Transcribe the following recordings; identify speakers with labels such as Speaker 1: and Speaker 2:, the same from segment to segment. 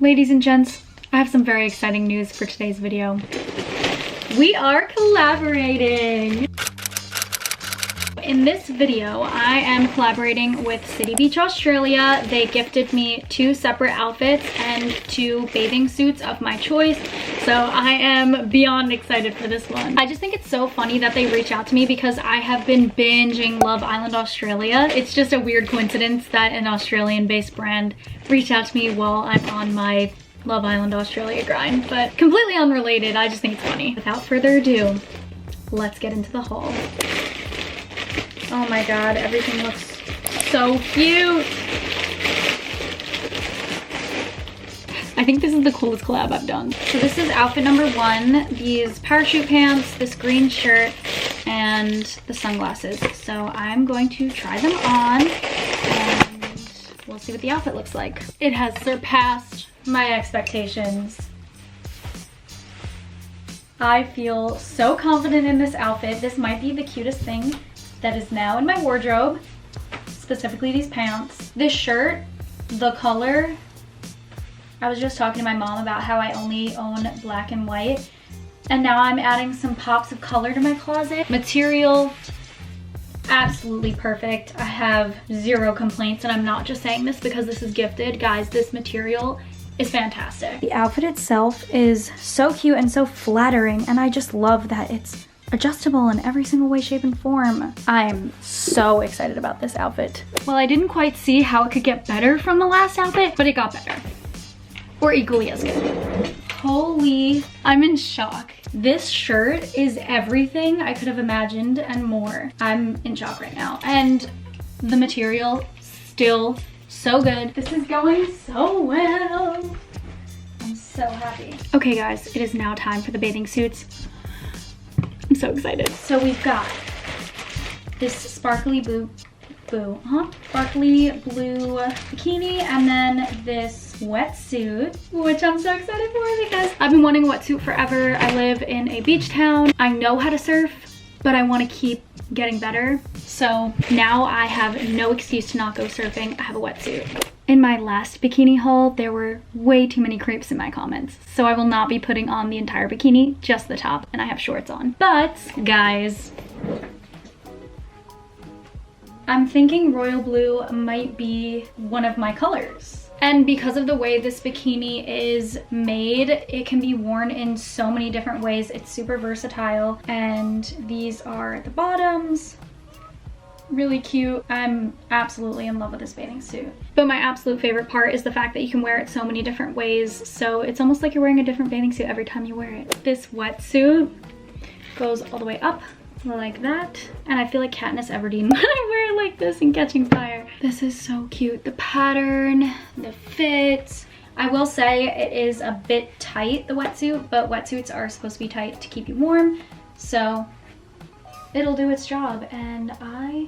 Speaker 1: Ladies and gents, I have some very exciting news for today's video. We are collaborating. In this video, I am collaborating with City Beach Australia. They gifted me 2 separate outfits and 2 bathing suits of my choice. So I am beyond excited for this one. I just think it's so funny that they reach out to me because I have been binging Love Island Australia. It's just a weird coincidence that an Australian-based brand reached out to me while I'm on my Love Island Australia grind, but completely unrelated. I just think it's funny. Without further ado, let's get into the haul. Oh my god, everything looks so cute. I think this is the coolest collab I've done. So this is outfit number 1, these parachute pants, this green shirt, and the sunglasses. So I'm going to try them on and we'll see what the outfit looks like. It has surpassed my expectations. I feel so confident in this outfit. This might be the cutest thing that is now in my wardrobe, specifically these pants. This shirt, the color, I was just talking to my mom about how I only own black and white, and now I'm adding some pops of color to my closet. Material, absolutely perfect. I have 0 complaints, and I'm not just saying this because this is gifted. Guys, this material is fantastic. The outfit itself is so cute and so flattering, and I just love that it's adjustable in every single way, shape, and form. I'm so excited about this outfit. Well, I didn't quite see how it could get better from the last outfit, but it got better. Or equally as good. Holy, I'm in shock. This shirt is everything I could have imagined and more. I'm in shock right now. And the material, still so good. This is going so well. I'm so happy. Okay guys, it is now time for the bathing suits. I'm so excited. So we've got this sparkly sparkly blue bikini, and then this wetsuit, which I'm so excited for because I've been wanting a wetsuit forever. I live in a beach town. I know how to surf, but I want to keep getting better. So now I have no excuse to not go surfing. I have a wetsuit. In my last bikini haul, there were way too many creeps in my comments, so I will not be putting on the entire bikini, just the top, and I have shorts on. But, guys, I'm thinking royal blue might be one of my colors. And because of the way this bikini is made, it can be worn in so many different ways. It's super versatile, and these are the bottoms. Really cute. I'm absolutely in love with this bathing suit. But my absolute favorite part is the fact that you can wear it so many different ways. So it's almost like you're wearing a different bathing suit every time you wear it. This wetsuit goes all the way up like that. And I feel like Katniss Everdeen when I wear it like this and Catching Fire. This is so cute. The pattern, the fit. I will say it is a bit tight, the wetsuit, but wetsuits are supposed to be tight to keep you warm. So it'll do its job, and I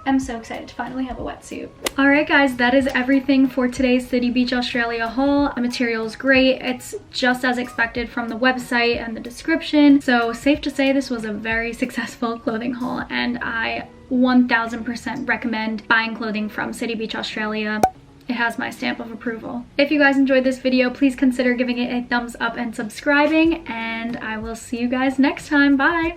Speaker 1: am so excited to finally have a wetsuit. All right guys, that is everything for today's City Beach Australia haul. The material is great. It's just as expected from the website and the description. So safe to say this was a very successful clothing haul, and I 1000% recommend buying clothing from City Beach Australia. It has my stamp of approval. If you guys enjoyed this video, please consider giving it a thumbs up and subscribing, and I will see you guys next time. Bye!